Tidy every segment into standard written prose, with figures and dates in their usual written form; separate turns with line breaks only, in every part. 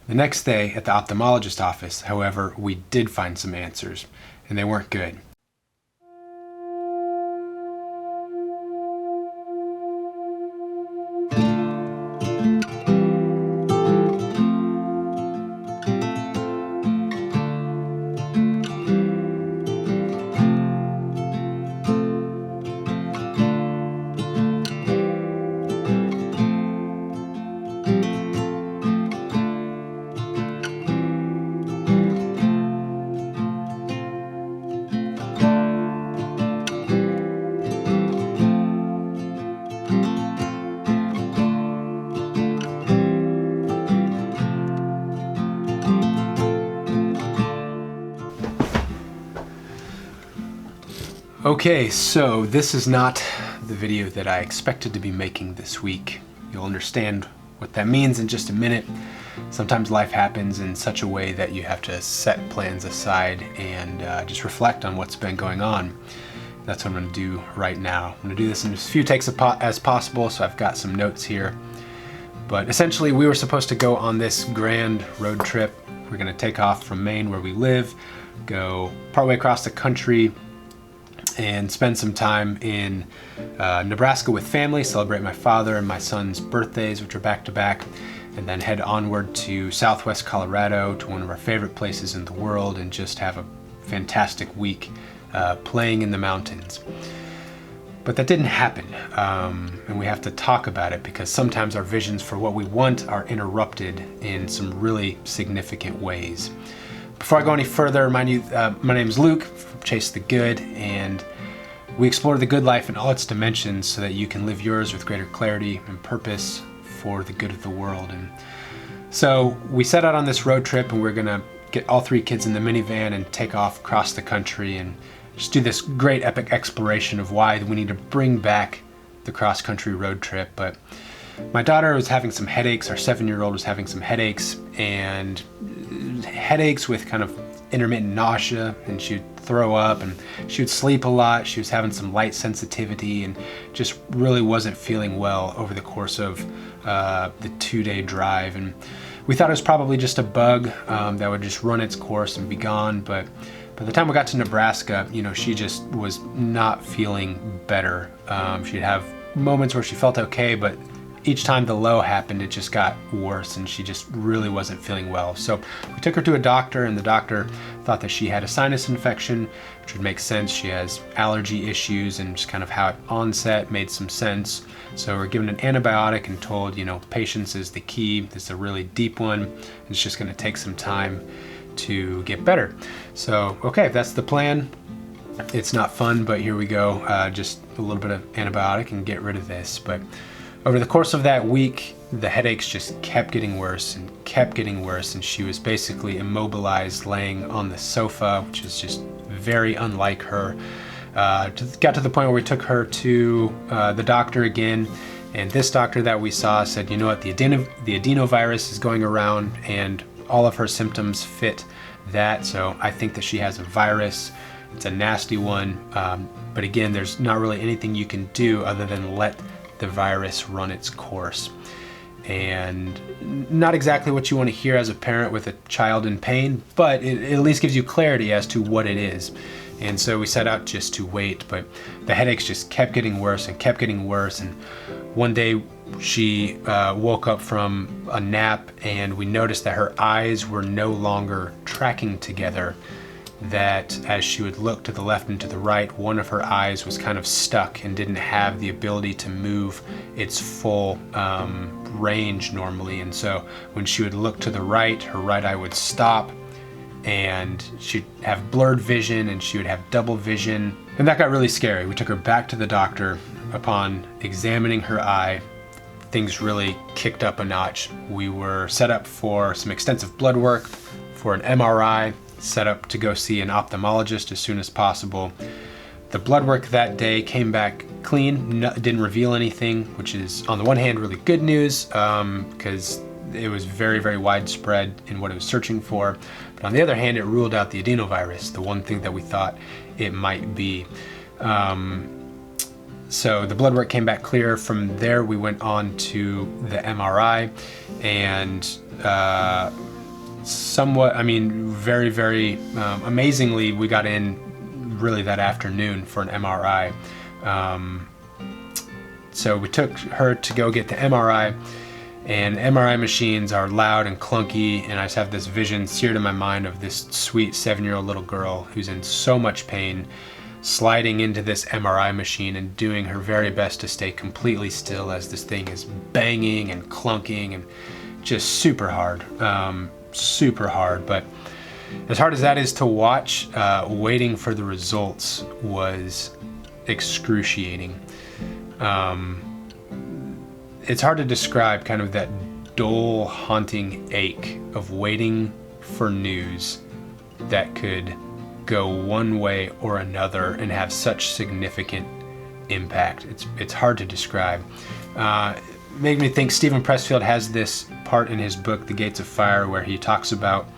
The next day at the ophthalmologist office, however, we did find some answers, and they weren't good. Okay, so this is not the video that I expected to be making this week. You'll understand what that means in just a minute. Sometimes life happens in such a way that you have to set plans aside and just reflect on what's been going on. That's what I'm going to do right now. I'm going to do this in as few takes as possible, so I've got some notes here. But essentially, we were supposed to go on this grand road trip. We're going to take off from Maine, where we live, go partway across the country, and spend some time in Nebraska with family, celebrate my father and my son's birthdays, which are back to back, and then head onward to Southwest Colorado, to one of our favorite places in the world, and just have a fantastic week playing in the mountains. But that didn't happen, and we have to talk about it because sometimes our visions for what we want are interrupted in some really significant ways. Before I go any further, remind you, my name is Luke from Chase the Good, and we explore the good life in all its dimensions so that you can live yours with greater clarity and purpose for the good of the world. And so we set out on this road trip, and we're gonna get all three kids in the minivan and take off across the country and just do this great epic exploration of why we need to bring back the cross-country road trip. But my daughter was having some headaches, our 7-year-old was having some headaches, and headaches with kind of intermittent nausea, and she would throw up, and she would sleep a lot. She was having some light sensitivity and just really wasn't feeling well over the course of the 2-day drive. And we thought it was probably just a bug that would just run its course and be gone. But by the time we got to Nebraska, she just was not feeling better. She'd have moments where she felt okay, but each time the low happened, it just got worse, and she just really wasn't feeling well. So we took her to a doctor, and the doctor thought that she had a sinus infection, which would make sense. She has allergy issues, and just kind of how it onset made some sense. So we're given an antibiotic and told, patience is the key. This is a really deep one, and it's just going to take some time to get better. So, okay, if that's the plan, it's not fun, but here we go. Just a little bit of antibiotic and get rid of this. But over the course of that week, the headaches just kept getting worse and kept getting worse, and she was basically immobilized, laying on the sofa, which is just very unlike her. Got to the point where we took her to the doctor again, and this doctor that we saw said, you know what, the adenovirus is going around, and all of her symptoms fit that, so I think that she has a virus. It's a nasty one, but again, there's not really anything you can do other than let the virus run its course. And not exactly what you want to hear as a parent with a child in pain, but it at least gives you clarity as to what it is. And so we set out just to wait, but the headaches just kept getting worse and kept getting worse. And one day she woke up from a nap, and we noticed that her eyes were no longer tracking together, that as she would look to the left and to the right, one of her eyes was kind of stuck and didn't have the ability to move its full range normally. And so when she would look to the right, her right eye would stop, and she'd have blurred vision, and she would have double vision. And that got really scary. We took her back to the doctor. Upon examining her eye, things really kicked up a notch. We were set up for some extensive blood work, for an MRI, set up to go see an ophthalmologist as soon as possible. The blood work that day came back clean, didn't reveal anything, which is on the one hand really good news because it was very, very widespread in what it was searching for. But on the other hand, it ruled out the adenovirus, the one thing that we thought it might be. So the blood work came back clear. From there, we went on to the MRI, and somewhat, I mean, very, very amazingly, we got in really that afternoon for an MRI. So we took her to go get the MRI, and MRI machines are loud and clunky, and I just have this vision seared in my mind of this sweet 7-year-old little girl who's in so much pain, sliding into this MRI machine and doing her very best to stay completely still as this thing is banging and clunking, and just super hard, but as hard as that is to watch, waiting for the results was excruciating. It's hard to describe kind of that dull, haunting ache of waiting for news that could go one way or another and have such significant impact. It's hard to describe. Made me think Stephen Pressfield has this part in his book, The Gates of Fire, where he talks about,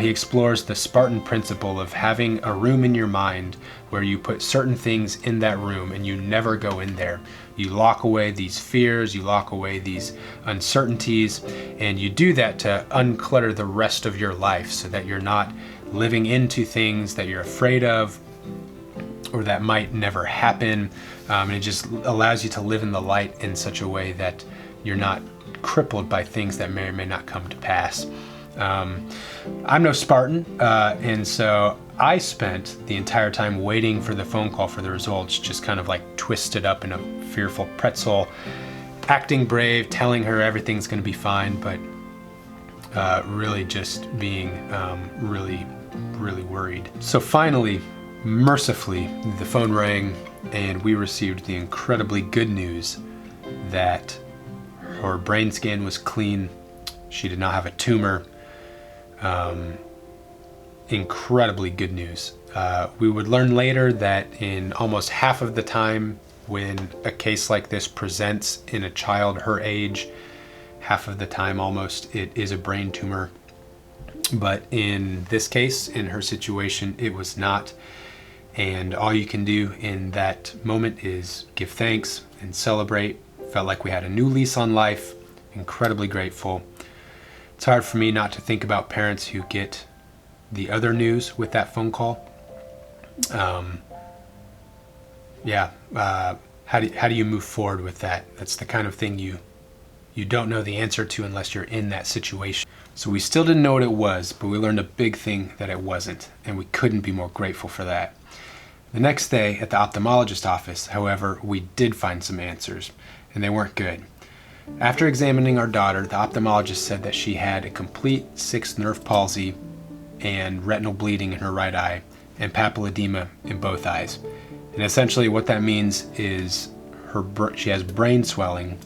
he explores the Spartan principle of having a room in your mind where you put certain things in that room and you never go in there. You lock away these fears, you lock away these uncertainties, and you do that to unclutter the rest of your life so that you're not living into things that you're afraid of or that might never happen. And it just allows you to live in the light in such a way that you're not crippled by things that may or may not come to pass. I'm no Spartan, and so I spent the entire time waiting for the phone call for the results, just kind of like twisted up in a fearful pretzel, acting brave, telling her everything's going to be fine, but really just being really, really worried. So finally, mercifully, the phone rang and we received the incredibly good news that her brain scan was clean. She did not have a tumor. Incredibly good news. We would learn later that in almost half of the time when a case like this presents in a child her age, half of the time almost, it is a brain tumor. But in this case, in her situation, it was not. And all you can do in that moment is give thanks and celebrate. Felt like we had a new lease on life. Incredibly grateful. It's hard for me not to think about parents who get the other news with that phone call. How do you move forward with that? That's the kind of thing you don't know the answer to unless you're in that situation. So we still didn't know what it was, but we learned a big thing that it wasn't, and we couldn't be more grateful for that. The next day at the ophthalmologist office, however, we did find some answers, and they weren't good. After examining our daughter, the ophthalmologist said that she had a complete 6th nerve palsy and retinal bleeding in her right eye and papilledema in both eyes. And essentially what that means is she has brain swelling,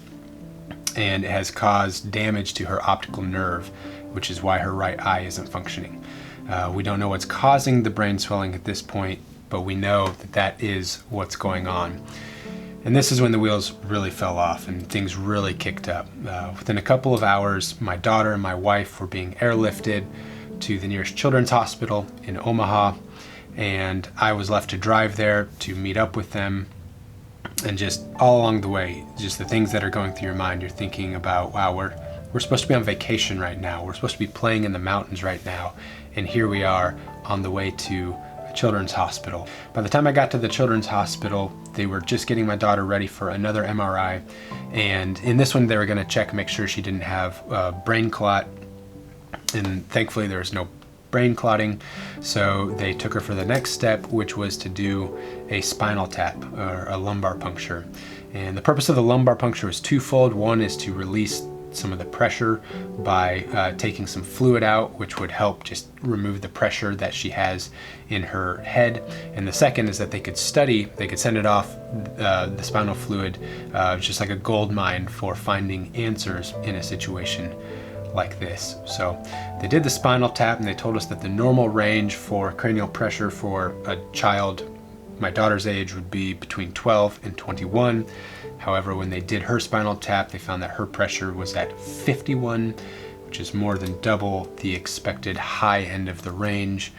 and it has caused damage to her optical nerve, which is why her right eye isn't functioning. We don't know what's causing the brain swelling at this point, but we know that that is what's going on. And this is when the wheels really fell off and things really kicked up. Within a couple of hours, my daughter and my wife were being airlifted to the nearest children's hospital in Omaha, and I was left to drive there to meet up with them. And just all along the way, just the things that are going through your mind, you're thinking about, wow, we're supposed to be on vacation right now. We're supposed to be playing in the mountains right now. And here we are on the way to a children's hospital. By the time I got to the children's hospital, they were just getting my daughter ready for another MRI. And in this one, they were going to make sure she didn't have a brain clot. And thankfully, there was no brain clotting. So they took her for the next step, which was to do a spinal tap or a lumbar puncture. And the purpose of the lumbar puncture is twofold. One is to release some of the pressure by taking some fluid out, which would help just remove the pressure that she has in her head. And the second is that they could send it off, the spinal fluid, just like a gold mine for finding answers in a situation like this. So they did the spinal tap, and they told us that the normal range for cranial pressure for a child my daughter's age would be between 12 and 21. However, when they did her spinal tap, they found that her pressure was at 51, which is more than double the expected high end of the range.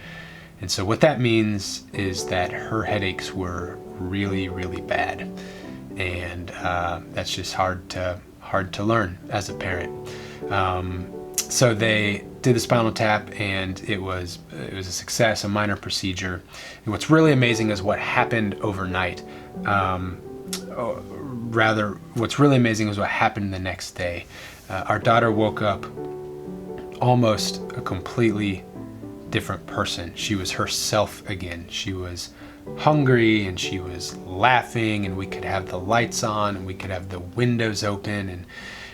And so what that means is that her headaches were really, really bad. And that's just hard to learn as a parent. So they did the spinal tap, and it was a success, a minor procedure. And what's really amazing is what happened overnight. What's really amazing is what happened the next day. Our daughter woke up almost a completely different person. She was herself again. She was hungry and she was laughing, and we could have the lights on and we could have the windows open, and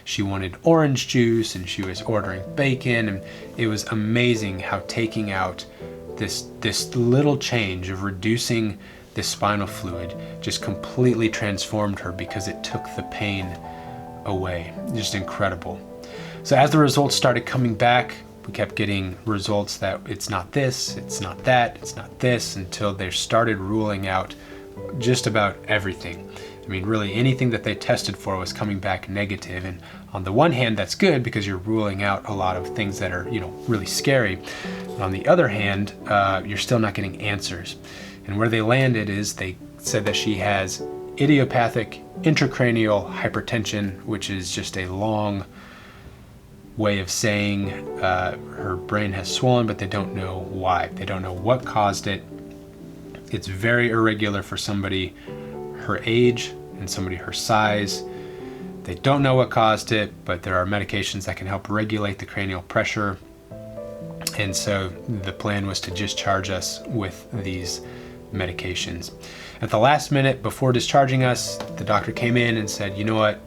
she wanted orange juice and she was ordering bacon. And it was amazing how taking out this little change of reducing the spinal fluid just completely transformed her, because it took the pain away. Just incredible. So as the results started coming back, we kept getting results that it's not this, it's not that, it's not this, until they started ruling out just about everything. I mean, really anything that they tested for was coming back negative. And on the one hand, that's good, because you're ruling out a lot of things that are, really scary. But on the other hand, you're still not getting answers. And where they landed is they said that she has idiopathic intracranial hypertension, which is just a long way of saying her brain has swollen, but they don't know why. They don't know what caused it. It's very irregular for somebody her age and somebody her size. They don't know what caused it, but there are medications that can help regulate the cranial pressure. And so the plan was to discharge us with these medications. At the last minute before discharging us, the doctor came in and said, you know what,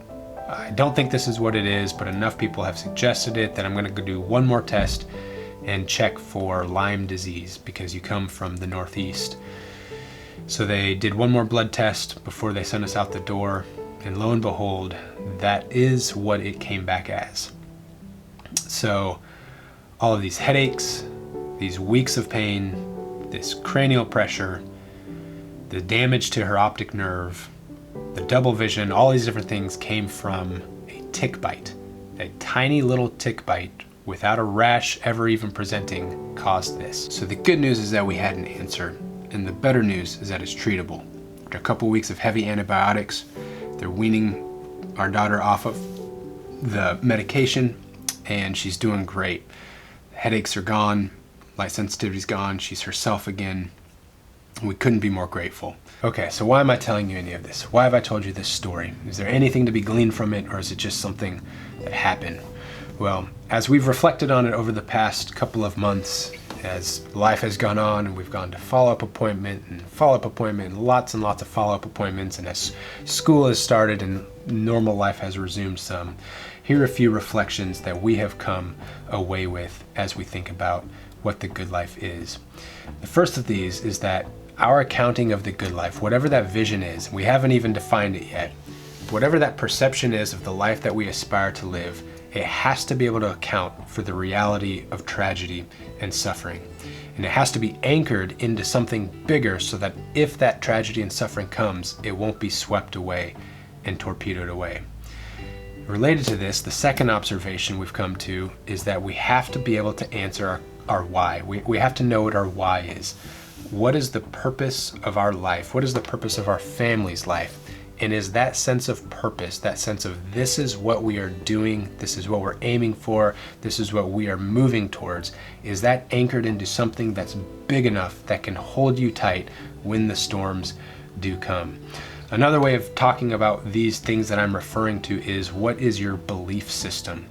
I don't think this is what it is, but enough people have suggested it that I'm going to go do one more test and check for Lyme disease, because you come from the Northeast. So they did one more blood test before they sent us out the door, and lo and behold, that is what it came back as. So all of these headaches, these weeks of pain, this cranial pressure, the damage to her optic nerve, the double vision, all these different things came from a tick bite. A tiny little tick bite without a rash ever even presenting caused this. So the good news is that we had an answer, and the better news is that it's treatable. After a couple weeks of heavy antibiotics, they're weaning our daughter off of the medication, and she's doing great. The headaches are gone, light sensitivity's gone, she's herself again. We couldn't be more grateful. Okay, so why am I telling you any of this? Why have I told you this story? Is there anything to be gleaned from it, or is it just something that happened? Well, as we've reflected on it over the past couple of months, as life has gone on and we've gone to follow-up appointment and lots of follow-up appointments, and as school has started and normal life has resumed some, here are a few reflections that we have come away with as we think about what the good life is. The first of these is that our accounting of the good life, whatever that vision is, we haven't even defined it yet, whatever that perception is of the life that we aspire to live, it has to be able to account for the reality of tragedy and suffering. And it has to be anchored into something bigger, so that if that tragedy and suffering comes, it won't be swept away and torpedoed away. Related to this, the second observation we've come to is that we have to be able to answer our why. We have to know what our why is. What is the purpose of our life? What is the purpose of our family's life? And is that sense of purpose, that sense of this is what we are doing, this is what we're aiming for, this is what we are moving towards, is that anchored into something that's big enough that can hold you tight when the storms do come? Another way of talking about these things that I'm referring to is, what is your belief system?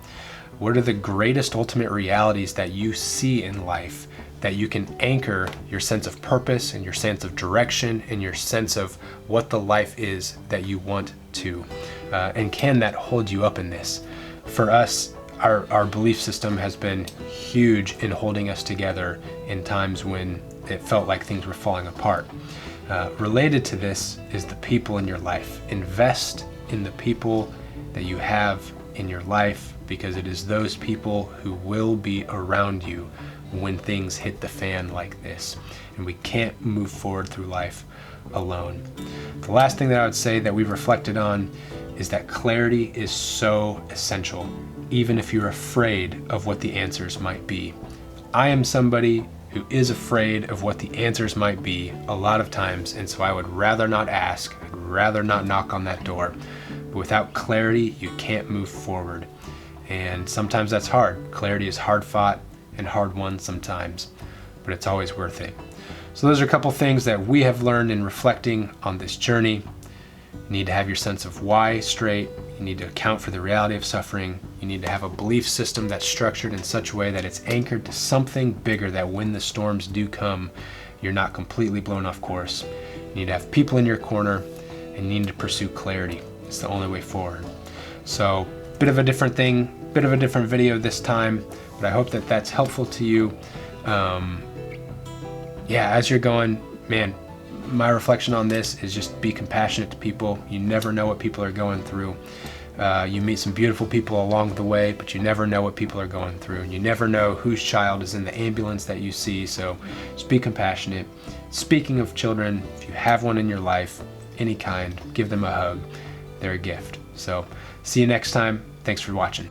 What are the greatest ultimate realities that you see in life that you can anchor your sense of purpose and your sense of direction and your sense of what the life is that you want to? And can that hold you up in this? For us, our belief system has been huge in holding us together in times when it felt like things were falling apart. Related to this is the people in your life. Invest in the people that you have in your life, because it is those people who will be around you when things hit the fan like this. And we can't move forward through life alone. The last thing that I would say that we've reflected on is that clarity is so essential, even if you're afraid of what the answers might be. I am somebody who is afraid of what the answers might be a lot of times, and so I would rather not ask, I'd rather not knock on that door. But without clarity, you can't move forward. And sometimes that's hard. Clarity is hard fought, and hard one sometimes, but it's always worth it. So those are a couple things that we have learned in reflecting on this journey. You need to have your sense of why straight. You need to account for the reality of suffering. You need to have a belief system that's structured in such a way that it's anchored to something bigger, that when the storms do come, you're not completely blown off course. You need to have people in your corner, and you need to pursue clarity. It's the only way forward. So, bit of a different thing, bit of a different video this time, but I hope that that's helpful to you. As you're going, man, my reflection on this is just be compassionate to people. You never know what people are going through. You meet some beautiful people along the way, but you never know what people are going through. And you never know whose child is in the ambulance that you see, so just be compassionate. Speaking of children, if you have one in your life, any kind, give them a hug. They're a gift. So see you next time. Thanks for watching.